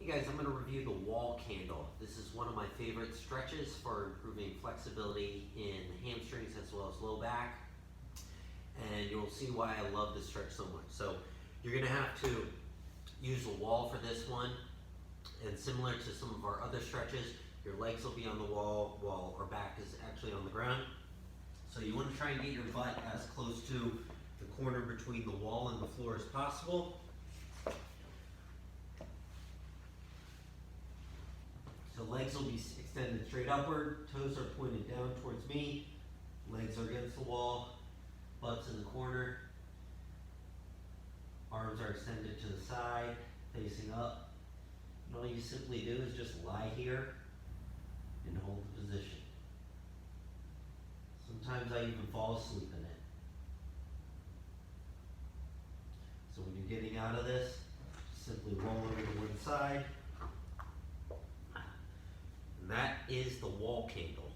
Hey guys, I'm going to review the wall candle. This is one of my favorite stretches for improving flexibility in hamstrings as well as low back. And you'll see why I love this stretch so much. So you're going to have to use a wall for this one. And similar to some of our other stretches, your legs will be on the wall while our back is actually on the ground. So you want to try and get your butt as close to the corner between the wall and the floor as possible. So legs will be extended straight upward, toes are pointed down towards me, legs are against the wall, butt's in the corner, arms are extended to the side, facing up. And all you simply do is just lie here and hold the position. Sometimes I even fall asleep in it. So when you're getting out of this, just simply roll over to one side. And that is the wall candle.